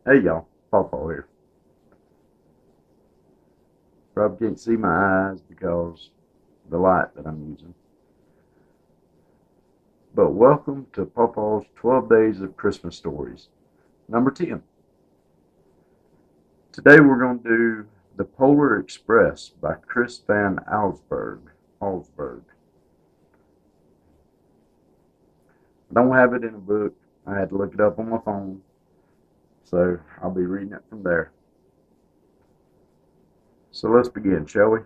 Hey y'all, Pawpaw here. Probably can't see my eyes because of the light that I'm using. But welcome to Pawpaw's 12 Days of Christmas Stories, number 10. Today we're going to do The Polar Express by Chris Van Allsburg. I don't have it in a book. I had to look it up on my phone, so I'll be reading it from there. So let's begin, shall we?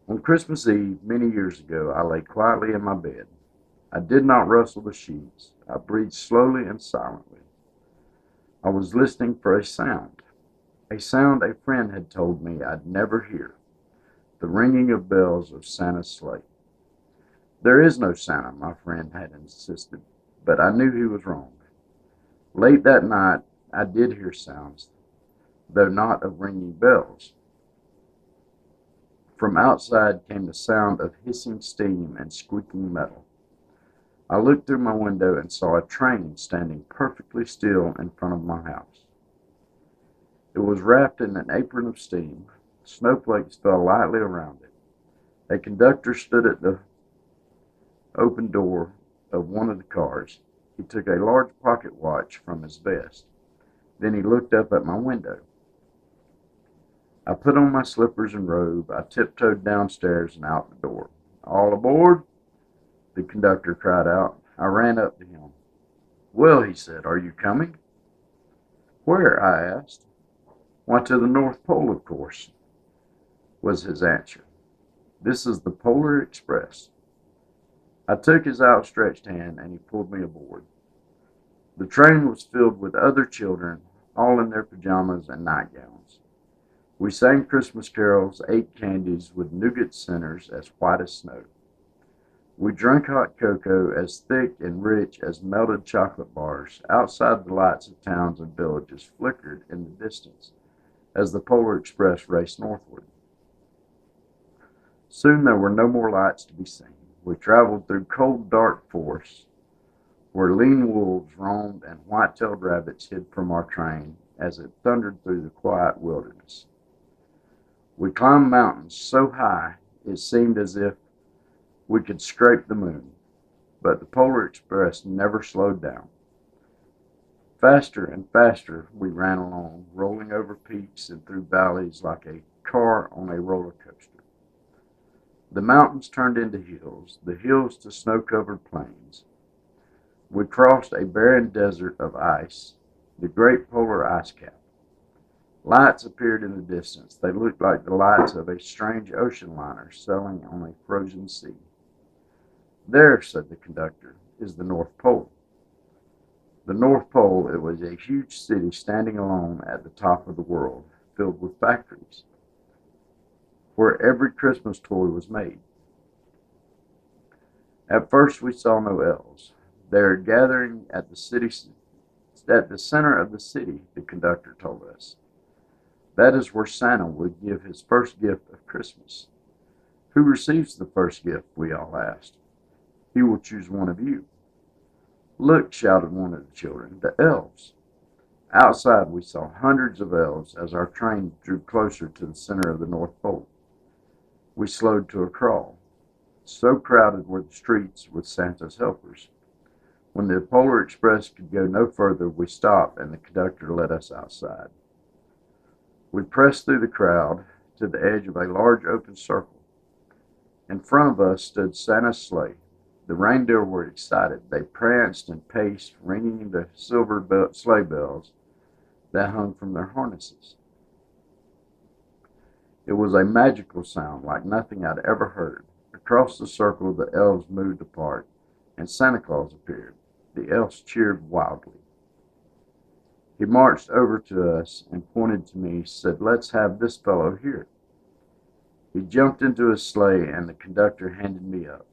On Christmas Eve, many years ago, I lay quietly in my bed. I did not rustle the sheets. I breathed slowly and silently. I was listening for a sound a friend had told me I'd never hear, the ringing of bells of Santa's sleigh. There is no Santa, my friend had insisted, but I knew he was wrong. Late that night, I did hear sounds, though not of ringing bells. From outside came the sound of hissing steam and squeaking metal. I looked through my window and saw a train standing perfectly still in front of my house. It was wrapped in an apron of steam. Snowflakes fell lightly around it. A conductor stood at the open door of one of the cars. He took a large pocket watch from his vest. Then he looked up at my window. I put on my slippers and robe. I tiptoed downstairs and out the door. All aboard? The conductor cried out. I ran up to him. Well, he said, are you coming? Where? I asked. Why, to the North Pole, of course, was his answer. This is the Polar Express. I took his outstretched hand and he pulled me aboard. The train was filled with other children, all in their pajamas and nightgowns. We sang Christmas carols, ate candies with nougat centers as white as snow. We drank hot cocoa as thick and rich as melted chocolate bars. Outside, the lights of towns and villages flickered in the distance as the Polar Express raced northward. Soon there were no more lights to be seen. We traveled through cold, dark forests where lean wolves roamed and white-tailed rabbits hid from our train as it thundered through the quiet wilderness. We climbed mountains so high it seemed as if we could scrape the moon, but the Polar Express never slowed down. Faster and faster we ran along, rolling over peaks and through valleys like a car on a roller coaster. The mountains turned into hills, the hills to snow-covered plains. We crossed a barren desert of ice, the great polar ice cap. Lights appeared in the distance. They looked like the lights of a strange ocean liner sailing on a frozen sea. There, said the conductor, is the North Pole. The North Pole, it was a huge city standing alone at the top of the world, filled with factories, where every Christmas toy was made. At first we saw no elves. They are gathering at the center of the city, the conductor told us. That is where Santa would give his first gift of Christmas. Who receives the first gift? We all asked. He will choose one of you. Look, shouted one of the children, the elves. Outside we saw hundreds of elves as our train drew closer to the center of the North Pole. We slowed to a crawl. So crowded were the streets with Santa's helpers. When the Polar Express could go no further, we stopped and the conductor led us outside. We pressed through the crowd to the edge of a large open circle. In front of us stood Santa's sleigh. The reindeer were excited. They pranced and paced, ringing the silver sleigh bells that hung from their harnesses. It was a magical sound like nothing I'd ever heard. Across the circle, the elves moved apart, and Santa Claus appeared. The elves cheered wildly. He marched over to us and pointed to me, said, let's have this fellow here. He jumped into his sleigh, and the conductor handed me up.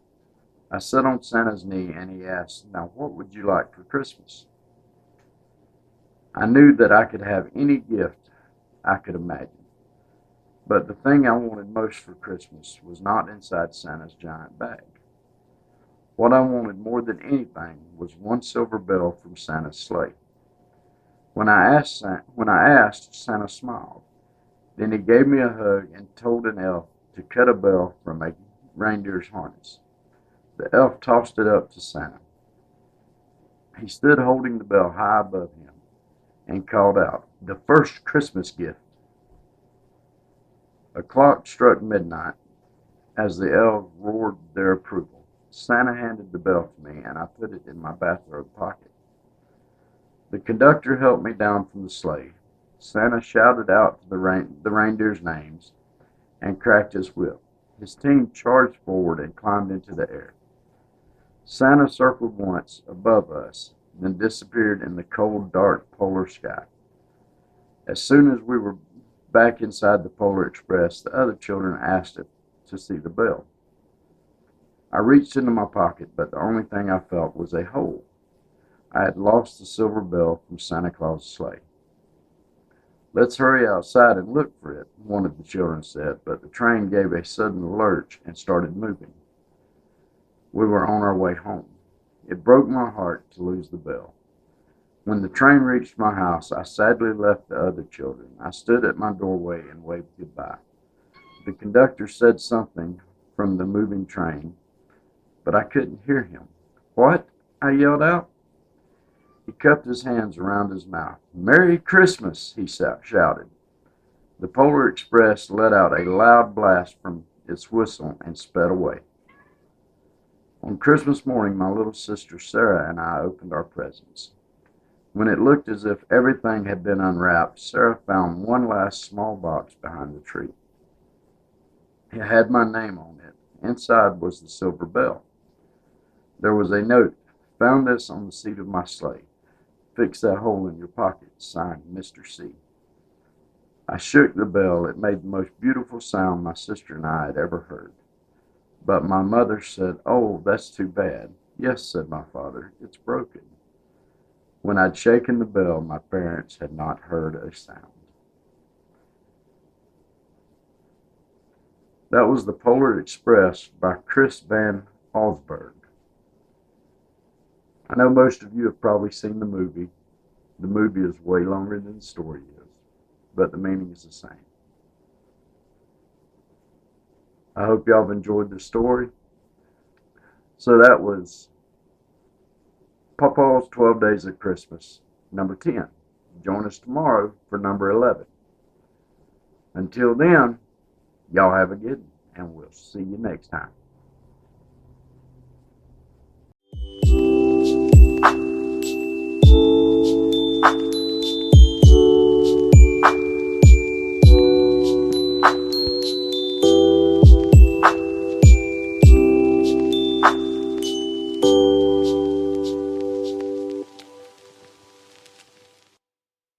I sat on Santa's knee, and he asked, now what would you like for Christmas? I knew that I could have any gift I could imagine, but the thing I wanted most for Christmas was not inside Santa's giant bag. What I wanted more than anything was one silver bell from Santa's sleigh. When I asked, Santa smiled. Then he gave me a hug and told an elf to cut a bell from a reindeer's harness. The elf tossed it up to Santa. He stood holding the bell high above him and called out, "The first Christmas gift." A clock struck midnight as the elves roared their approval. Santa handed the bell to me, and I put it in my bathrobe pocket. The conductor helped me down from the sleigh. Santa shouted out the reindeers' names and cracked his whip. His team charged forward and climbed into the air. Santa circled once above us, then disappeared in the cold, dark polar sky. As soon as we were back inside the Polar Express, the other children asked it to see the bell. I reached into my pocket, but the only thing I felt was a hole. I had lost the silver bell from Santa Claus's sleigh. "Let's hurry outside and look for it," one of the children said, but the train gave a sudden lurch and started moving. We were on our way home. It broke my heart to lose the bell. When the train reached my house, I sadly left the other children. I stood at my doorway and waved goodbye. The conductor said something from the moving train, but I couldn't hear him. "What?" I yelled out. He cupped his hands around his mouth. "Merry Christmas," he shouted. The Polar Express let out a loud blast from its whistle and sped away. On Christmas morning, my little sister Sarah and I opened our presents. When it looked as if everything had been unwrapped, Sarah found one last small box behind the tree. It had my name on it. Inside was the silver bell. There was a note. "Found this on the seat of my sleigh. Fix that hole in your pocket. Signed, Mr. C." I shook the bell. It made the most beautiful sound my sister and I had ever heard. But my mother said, "Oh, that's too bad." "Yes," said my father, "it's broken." When I'd shaken the bell, my parents had not heard a sound. That was The Polar Express by Chris Van Allsburg. I know most of you have probably seen the movie. The movie is way longer than the story is, but the meaning is the same. I hope y'all have enjoyed the story. So that was Pawpaw's 12 Days of Christmas, number 10. Join us tomorrow for number 11. Until then, y'all have a good one, and we'll see you next time.